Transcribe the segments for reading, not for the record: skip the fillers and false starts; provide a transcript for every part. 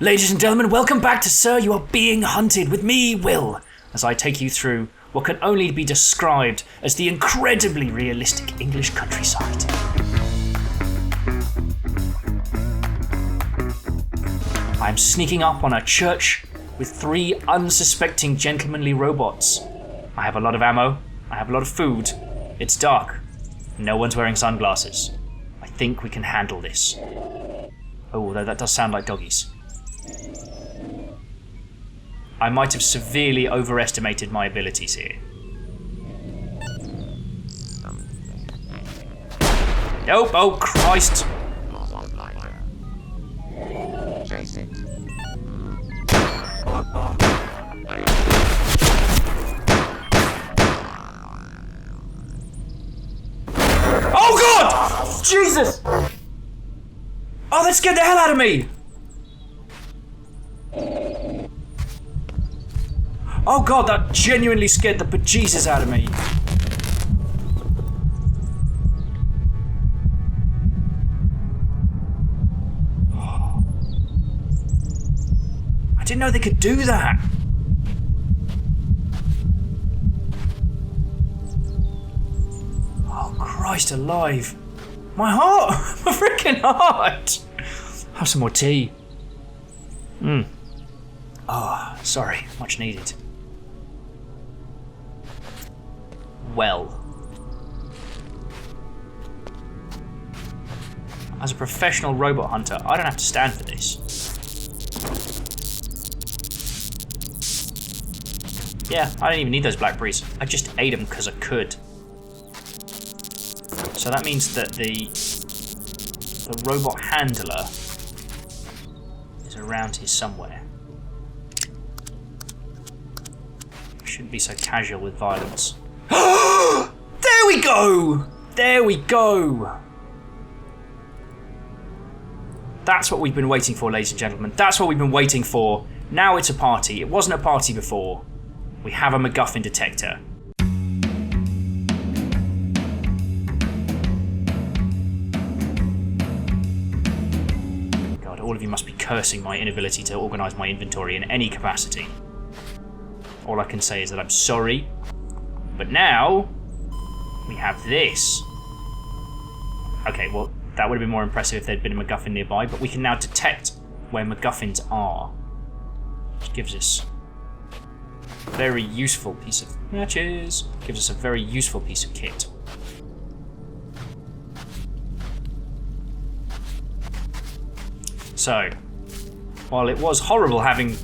Ladies and gentlemen, welcome back to Sir, You Are Being Hunted with me, Will, as I take you through what can only be described as the incredibly realistic English countryside. I am sneaking up on a church with 3 unsuspecting gentlemanly robots. I have a lot of ammo, I have a lot of food, it's dark, no one's wearing sunglasses. I think we can handle this. Oh, although that does sound like doggies. I might have severely overestimated my abilities here. Nope, oh Christ! Oh God! Jesus! Oh, that scared the hell out of me! Oh God, that genuinely scared the bejesus out of me. I didn't know they could do that. Oh Christ alive. My heart! My freaking heart! Have some more tea. Oh, sorry, much needed. Well. As a professional robot hunter, I don't have to stand for this. Yeah, I don't even need those blackberries. I just ate them because I could. So that means that the robot handler is around here somewhere. I shouldn't be so casual with violence. There we go! There we go! That's what we've been waiting for, ladies and gentlemen. That's what we've been waiting for. Now it's a party. It wasn't a party before. We have a MacGuffin detector. God, all of you must be cursing my inability to organise my inventory in any capacity. All I can say is that I'm sorry. But now, we have this. Okay, well, that would have been more impressive if there'd been a MacGuffin nearby, but we can now detect where MacGuffins are. Which gives us a very useful piece of matches. Gives us a very useful piece of kit. So, while it was horrible having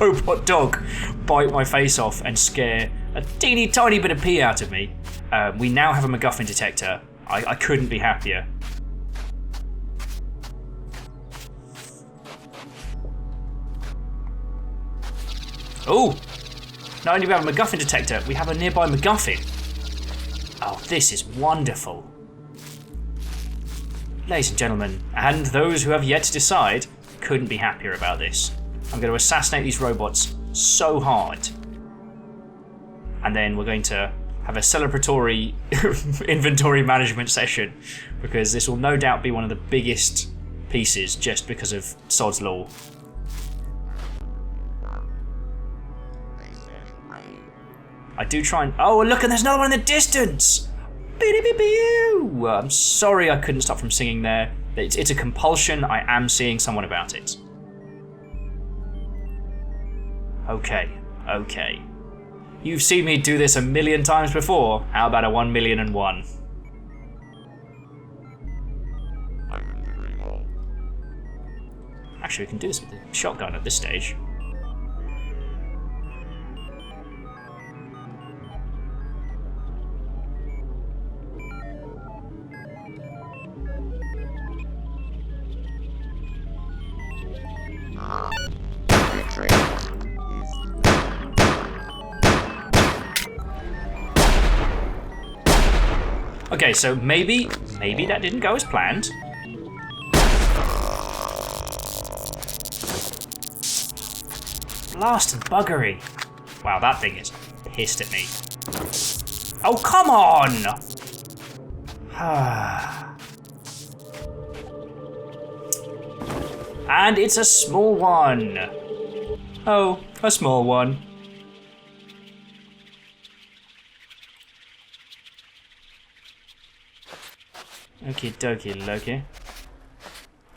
robot dog bite my face off and scare a teeny tiny bit of pee out of me, we now have a MacGuffin detector. I couldn't be happier. Oh! Not only do we have a MacGuffin detector, we have a nearby MacGuffin. Oh, this is wonderful. Ladies and gentlemen, and those who have yet to decide, couldn't be happier about this. I'm going to assassinate these robots so hard. And then we're going to have a celebratory inventory management session, because this will no doubt be one of the biggest pieces just because of Sod's Law. I do try and... Oh, look, and there's another one in the distance! I'm sorry I couldn't stop from singing there. It's a compulsion. I am seeing someone about it. Okay. You've seen me do this 1,000,000 times before. How about a 1,000,001? Actually, we can do this with the shotgun at this stage. Okay, so maybe that didn't go as planned. Blast and buggery. Wow, that thing is pissed at me. Oh, come on! And it's a small one. Oh, a small one. Okie dokie, Loki.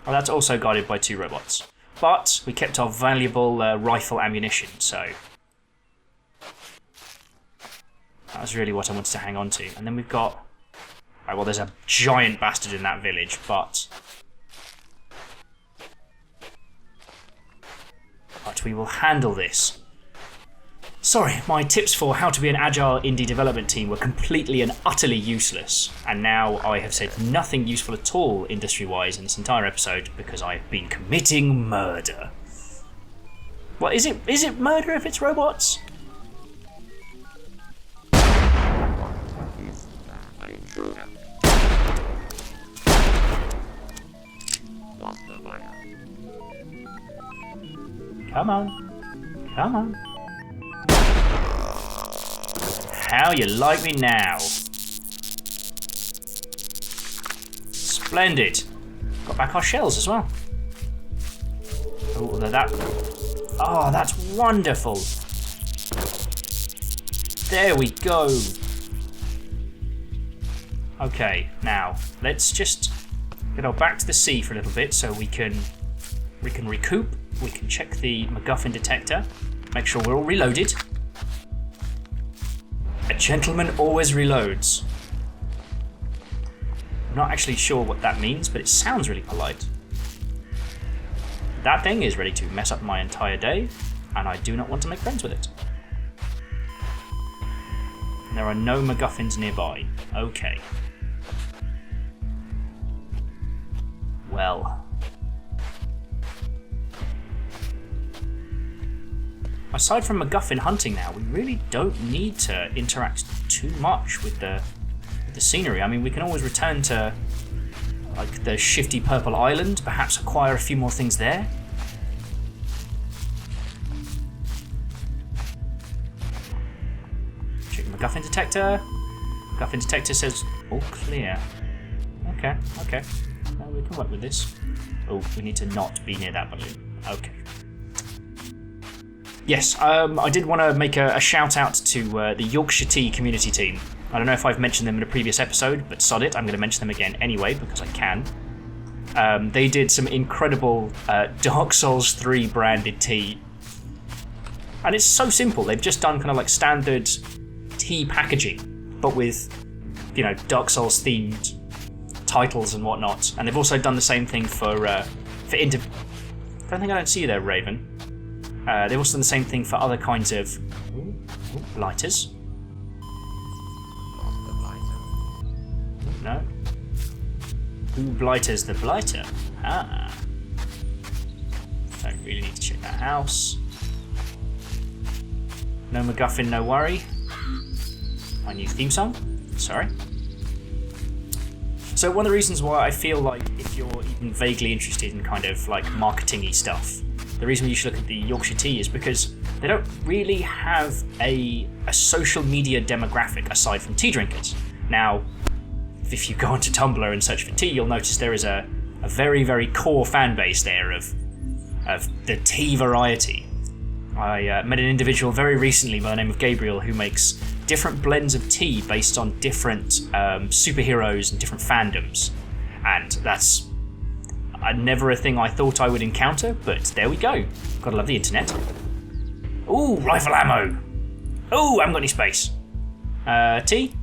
Oh, that's also guarded by 2 robots. But we kept our valuable rifle ammunition, so that was really what I wanted to hang on to. And then we've got... Right, well, there's a giant bastard in that village, but we will handle this. Sorry, my tips for how to be an agile indie development team were completely and utterly useless, and now I have said nothing useful at all industry-wise in this entire episode because I have been committing murder. Well, is it murder if it's robots? Come on. Come on. How you like me now? Splendid. Got back our shells as well. Oh, that's wonderful. There we go. Okay, now let's just get back to the sea for a little bit so we can recoup. We can check the MacGuffin detector, make sure we're all reloaded. A gentleman always reloads. I'm not actually sure what that means, but it sounds really polite. That thing is ready to mess up my entire day, and I do not want to make friends with it. There are no MacGuffins nearby. Okay. Well. Aside from MacGuffin hunting now, we really don't need to interact too much with the scenery. I mean, we can always return to like the shifty purple island, perhaps acquire a few more things there. Check the MacGuffin detector. MacGuffin detector says all clear. Okay. We can work with this. Oh, we need to not be near that balloon. Okay. Yes, I did want to make a shout out to the Yorkshire Tea community team. I don't know if I've mentioned them in a previous episode, but sod it, I'm going to mention them again anyway because I can. They did some incredible Dark Souls 3 branded tea. And it's so simple. They've just done kind of like standard tea packaging, but with, you know, Dark Souls themed titles and whatnot. And they've also done the same thing for I don't see you there, Raven. They've also done the same thing for other kinds of lighters. No. Who blighters the blighter? Ah. Don't really need to check that house. No MacGuffin, no worry. My new theme song. Sorry. So one of the reasons why I feel like if you're even vaguely interested in kind of like marketing-y stuff, the reason you should look at the Yorkshire Tea is because they don't really have a social media demographic aside from tea drinkers. Now, if you go onto Tumblr and search for tea, you'll notice there is a very, very core fan base there of the tea variety. I met an individual very recently by the name of Gabriel who makes different blends of tea based on different superheroes and different fandoms. And that's never a thing I thought I would encounter, but there we go. Gotta love the internet. Ooh, rifle ammo. Ooh, I haven't got any space. Tea.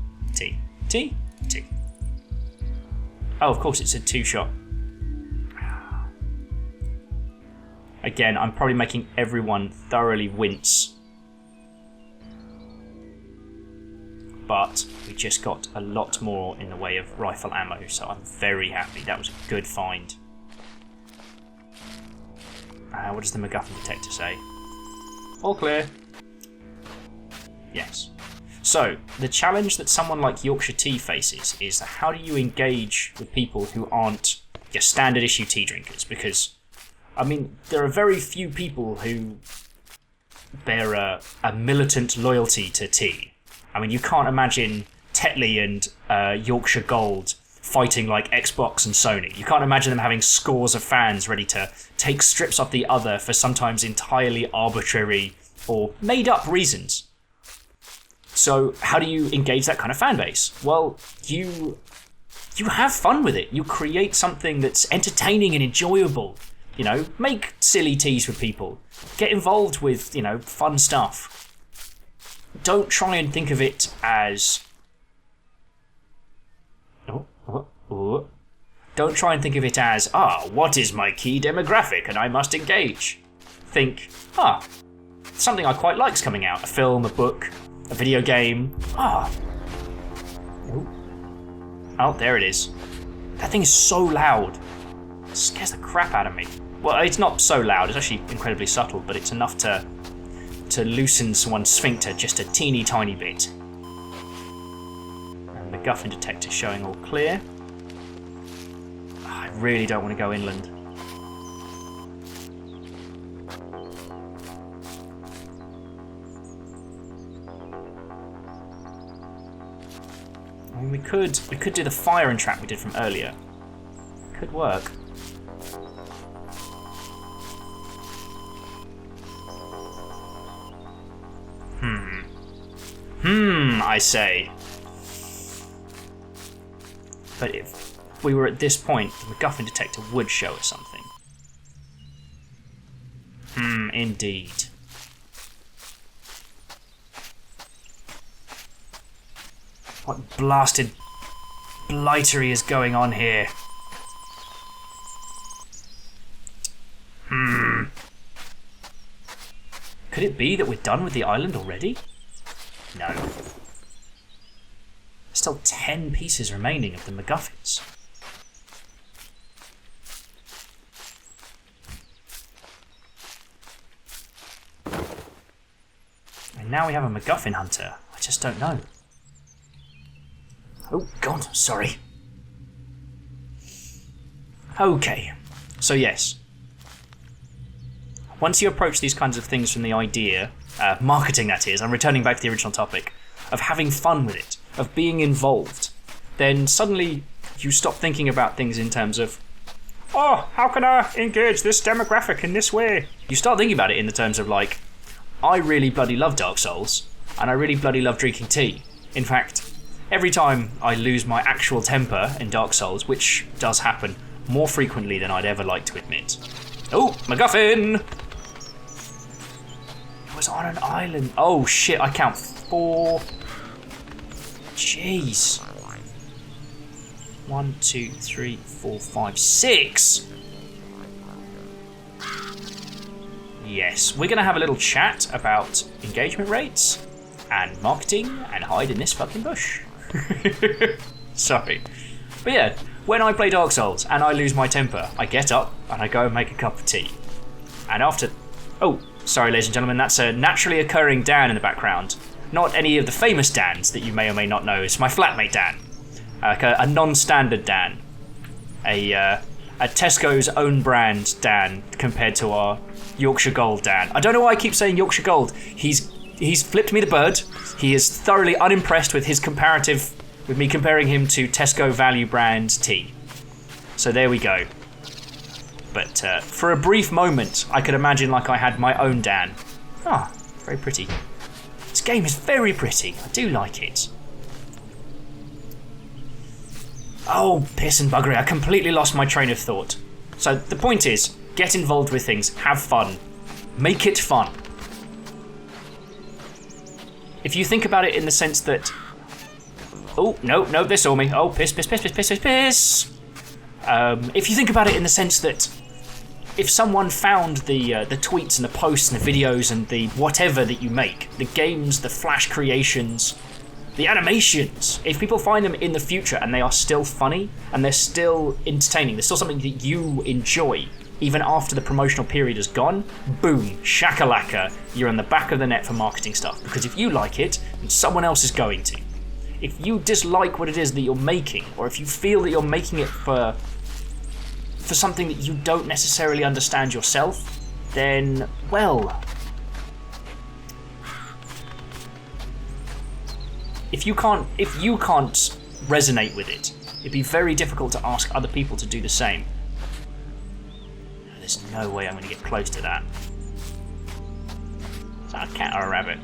Oh, of course it's a 2-shot. Again, I'm probably making everyone thoroughly wince. But we just got a lot more in the way of rifle ammo, so I'm very happy. That was a good find. What does the MacGuffin detector say? All clear. Yes. So, the challenge that someone like Yorkshire Tea faces is how do you engage with people who aren't your standard issue tea drinkers? Because, I mean, there are very few people who bear a militant loyalty to tea. I mean, you can't imagine Tetley and Yorkshire Gold fighting like Xbox and Sony. You can't imagine them having scores of fans ready to take strips off the other for sometimes entirely arbitrary or made-up reasons. So how do you engage that kind of fan base? Well, you have fun with it. You create something that's entertaining and enjoyable. You know, make silly teas with people. Get involved with, you know, fun stuff. Don't try and think of it as... Don't try and think of it as, what is my key demographic and I must engage. Think, something I quite like's coming out. A film, a book, a video game. Oh, there it is. That thing is so loud. It scares the crap out of me. Well, it's not so loud. It's actually incredibly subtle, but it's enough to loosen someone's sphincter just a teeny tiny bit. And the MacGuffin detector showing all clear. I really don't want to go inland. I mean, we could do the fire and trap we did from earlier. Could work. I say. But if we were at this point, the MacGuffin detector would show us something. Indeed. What blasted blightery is going on here? Could it be that we're done with the island already? No. There's still 10 pieces remaining of the MacGuffins. And now we have a MacGuffin hunter. I just don't know. Oh, God, sorry. Okay, so yes. Once you approach these kinds of things from the idea, marketing that is, I'm returning back to the original topic, of having fun with it, of being involved, then suddenly you stop thinking about things in terms of, how can I engage this demographic in this way? You start thinking about it in the terms of like, I really bloody love Dark Souls, and I really bloody love drinking tea. In fact, every time I lose my actual temper in Dark Souls, which does happen more frequently than I'd ever like to admit. Oh, MacGuffin! It was on an island. Oh shit, I count 4. Jeez. 1, 2, 3, 4, 5, 6! Yes, we're going to have a little chat about engagement rates and marketing and hide in this fucking bush. Sorry. But yeah, when I play Dark Souls and I lose my temper, I get up and I go and make a cup of tea. And after... Oh, sorry ladies and gentlemen, that's a naturally occurring Dan in the background. Not any of the famous Dans that you may or may not know. It's my flatmate Dan. Like a non-standard Dan. A Tesco's own brand Dan compared to our Yorkshire Gold Dan. I don't know why I keep saying Yorkshire Gold. He's flipped me the bird. He is thoroughly unimpressed with his comparative, with me comparing him to Tesco value brand tea. So there we go. But for a brief moment, I could imagine like I had my own Dan. Very pretty. This game is very pretty. I do like it. Oh, piss and buggery. I completely lost my train of thought. So the point is, get involved with things. Have fun. Make it fun. If you think about it in the sense that... Oh, no, they saw me. Oh, piss. If you think about it in the sense that if someone found the tweets and the posts and the videos and the whatever that you make, the games, the Flash creations, the animations, if people find them in the future and they are still funny and they're still entertaining, there's still something that you enjoy, even after the promotional period is gone, boom, shakalaka, you're on the back of the net for marketing stuff. Because if you like it, then someone else is going to. If you dislike what it is that you're making, or if you feel that you're making it for something that you don't necessarily understand yourself, then, well, if you can't resonate with it, It'd be very difficult to ask other people to do the same. There's no way I'm going to get close to that. Is that a cat or a rabbit?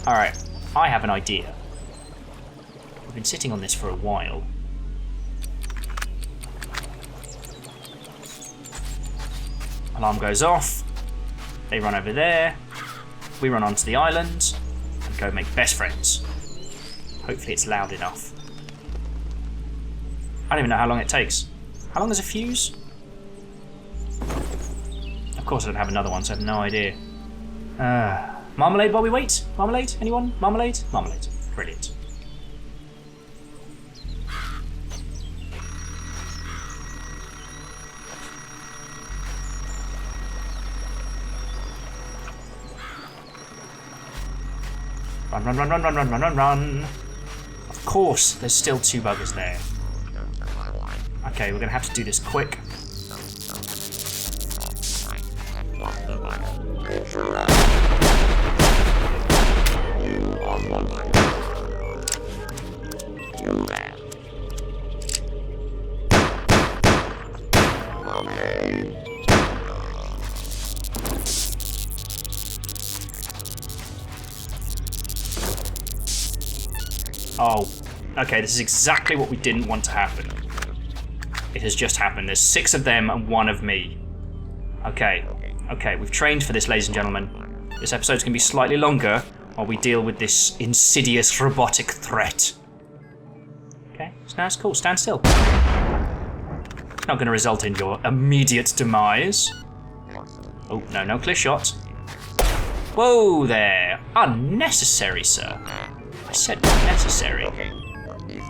Alright, I have an idea. We've been sitting on this for a while. Alarm goes off. They run over there. We run onto the island and go make best friends. Hopefully it's loud enough. I don't even know how long it takes. How long is a fuse? Of course I don't have another one, so I have no idea. Marmalade while we wait? Marmalade? Anyone? Marmalade? Marmalade. Brilliant. Run, run, run, run, run, run, run, run, run. Of course, there's still 2 buggers there. Okay, we're going to have to do this quick. Oh, okay, this is exactly what we didn't want to happen. It has just happened. There's 6 of them and 1 of me. Okay, we've trained for this, ladies and gentlemen. This episode's going to be slightly longer while we deal with this insidious robotic threat. Okay, so now it's cool. Stand still. It's not going to result in your immediate demise. Oh, no clear shot. Whoa there. Unnecessary, sir. I said necessary.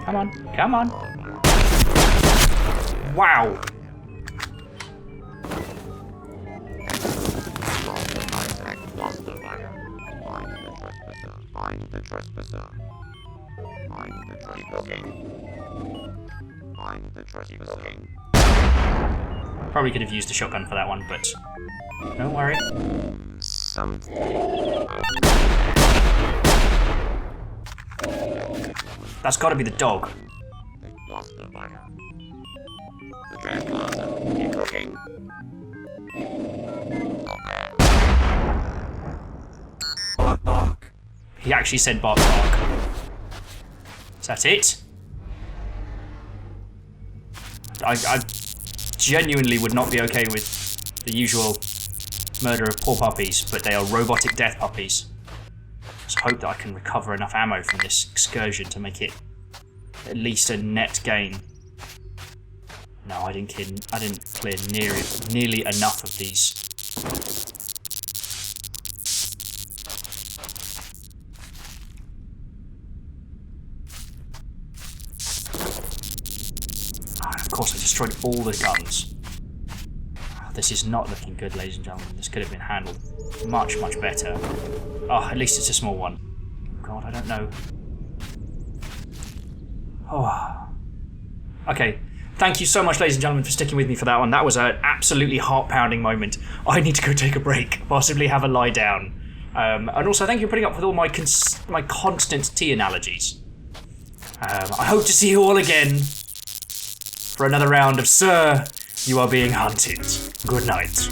Come on, come on. Wow. Probably could have used a shotgun for that one, but don't worry. That's got to be the dog. Bark, bark. He actually said bark, bark. Is that it? I genuinely would not be okay with the usual murder of poor puppies, but they are robotic death puppies. Just hope that I can recover enough ammo from this excursion to make it at least a net gain. No, I didn't clear nearly enough of these. Of course, I destroyed all the guns. This is not looking good, ladies and gentlemen. This could have been handled much, much better. Oh, at least it's a small one. God, I don't know. Oh. Okay. Thank you so much, ladies and gentlemen, for sticking with me for that one. That was an absolutely heart-pounding moment. I need to go take a break, possibly have a lie down. And also, thank you for putting up with all my constant tea analogies. I hope to see you all again for another round of Sir, You Are Being Hunted. Good night.